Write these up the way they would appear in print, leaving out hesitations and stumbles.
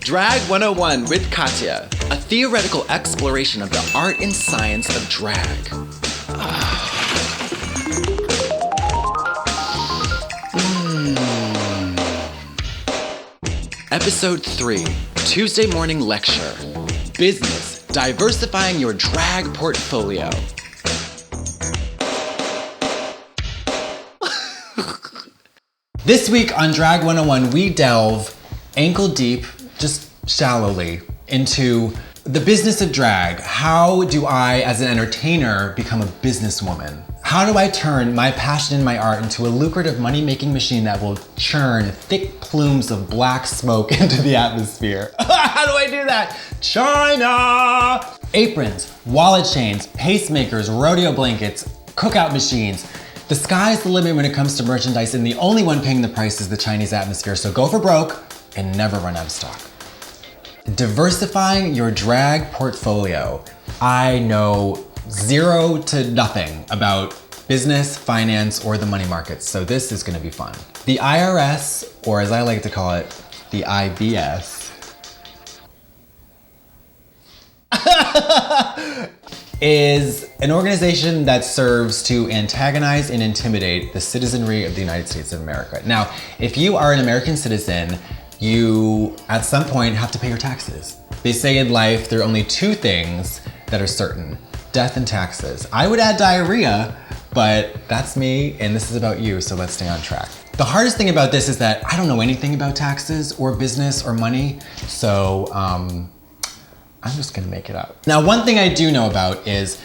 Drag 101 with Katya, a theoretical exploration of the art and science of drag. Episode 3, Tuesday morning lecture. Business, diversifying your drag portfolio. This week on Drag 101, we delve ankle deep, just shallowly, into the business of drag. How do I, as an entertainer, become a businesswoman? How do I turn my passion and my art into a lucrative money-making machine that will churn thick plumes of black smoke into the atmosphere? How do I do that? China! Aprons, wallet chains, pacemakers, rodeo blankets, cookout machines. The sky's the limit when it comes to merchandise, and the only one paying the price is the Chinese atmosphere, so go for broke and never run out of stock. Diversifying your drag portfolio. I know zero to nothing about business, finance, or the money markets, so this is gonna be fun. The IRS, or as I like to call it, the IBS, is an organization that serves to antagonize and intimidate the citizenry of the United States of America. Now, if you are an American citizen, you at some point have to pay your taxes. They say in life there are only two things that are certain: death and taxes. I would add diarrhea, but that's me and this is about you, so let's stay on track. The hardest thing about this is that I don't know anything about taxes or business or money, so I'm just gonna make it up. Now, one thing I do know about is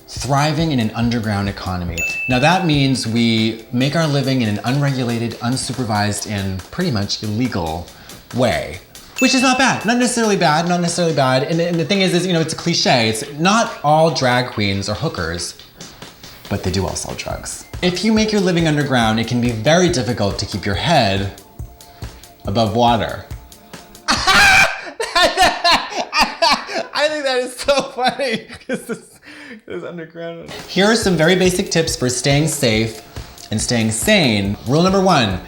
thriving in an underground economy. Now that means we make our living in an unregulated, unsupervised, and pretty much illegal way, which is not bad. Not necessarily bad, not necessarily bad. And the thing is, you know, it's a cliche. It's not all drag queens are hookers, but they do all sell drugs. If you make your living underground, it can be very difficult to keep your head above water. I think that is so funny because this is underground. Here are some very basic tips for staying safe and staying sane. Rule number 1,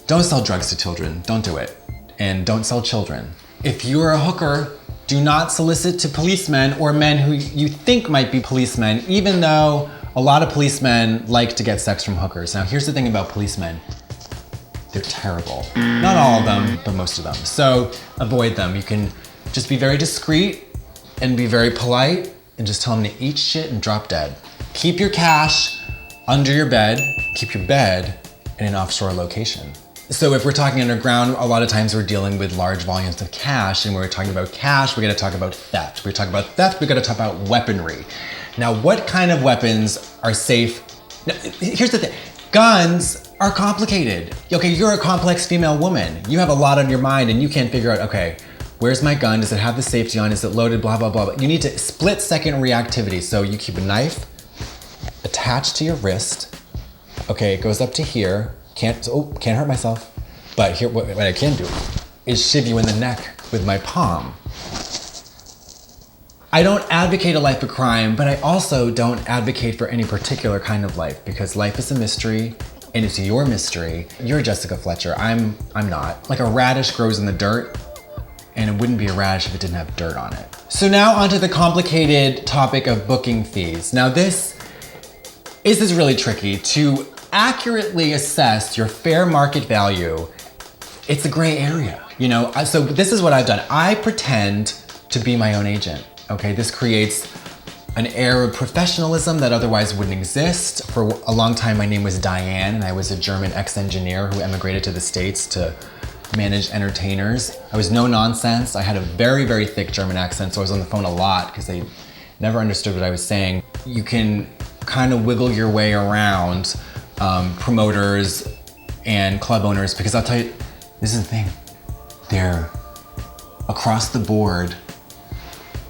don't sell drugs to children. Don't do it. And don't sell children. If you're a hooker, do not solicit to policemen or men who you think might be policemen, even though a lot of policemen like to get sex from hookers. Now, here's the thing about policemen. They're terrible. Not all of them, but most of them. So avoid them. You can just be very discreet and be very polite and just tell them to eat shit and drop dead. Keep your cash under your bed. Keep your bed in an offshore location. So if we're talking underground, a lot of times we're dealing with large volumes of cash, and when we're talking about cash, we gotta talk about theft. We're talking about theft, we gotta talk about weaponry. Now, what kind of weapons are safe? Now, here's the thing, guns are complicated. Okay, you're a complex female woman. You have a lot on your mind and you can't figure out, okay, where's my gun? Does it have the safety on? Is it loaded? Blah, blah, blah. You need to split-second reactivity. So you keep a knife attached to your wrist. Okay, it goes up to here. Can't hurt myself. But here, what I can do is shiv you in the neck with my palm. I don't advocate a life of crime, but I also don't advocate for any particular kind of life, because life is a mystery and it's your mystery. You're Jessica Fletcher. I'm not. Like a radish grows in the dirt, and it wouldn't be a radish if it didn't have dirt on it. So now onto the complicated topic of booking fees. Now this is really tricky. To accurately assess your fair market value, it's a gray area. You know, so this is what I've done. I pretend to be my own agent, okay? This creates an air of professionalism that otherwise wouldn't exist. For a long time, my name was Diane, and I was a German ex-engineer who emigrated to the States to manage entertainers. I was no nonsense. I had a very, very thick German accent, so I was on the phone a lot because they never understood what I was saying. You can kind of wiggle your way around promoters and club owners, because I'll tell you, this is the thing. They're across the board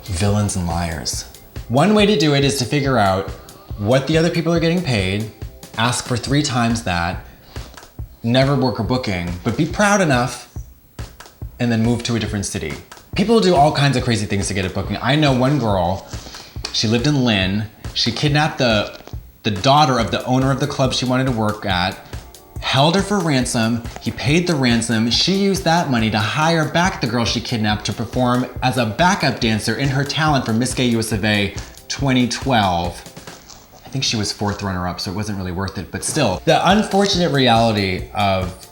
villains and liars. One way to do it is to figure out what the other people are getting paid, ask for 3 times that, never work a booking, but be proud enough and then move to a different city. People do all kinds of crazy things to get a booking. I know one girl, she lived in Lynn. She kidnapped the daughter of the owner of the club she wanted to work at, held her for ransom. He paid the ransom. She used that money to hire back the girl she kidnapped to perform as a backup dancer in her talent for Miss Gay US of A 2012. I think she was 4th runner-up, so it wasn't really worth it, but still. The unfortunate reality of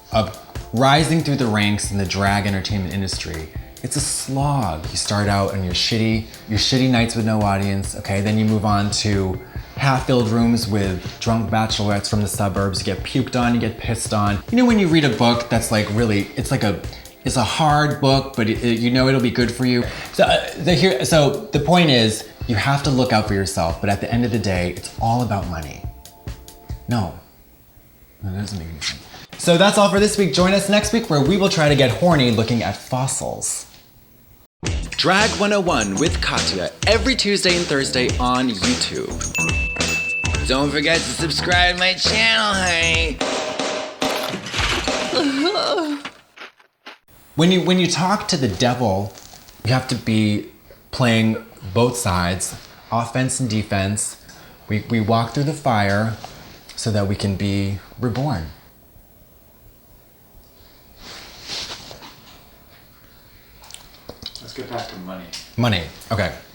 rising through the ranks in the drag entertainment industry, it's a slog. You start out on your shitty nights with no audience, okay? Then you move on to half-filled rooms with drunk bachelorettes from the suburbs. You get puked on, you get pissed on. You know when you read a book that's like really, it's a hard book, but you know it'll be good for you. So the point is, you have to look out for yourself, but at the end of the day, it's all about money. No, that doesn't make any sense. So that's all for this week. Join us next week where we will try to get horny looking at fossils. Drag 101 with Katya every Tuesday and Thursday on YouTube. Don't forget to subscribe to my channel, honey. When you talk to the devil, you have to be playing both sides, offense and defense. We walk through the fire so that we can be reborn. Let's get back to money. Money, okay.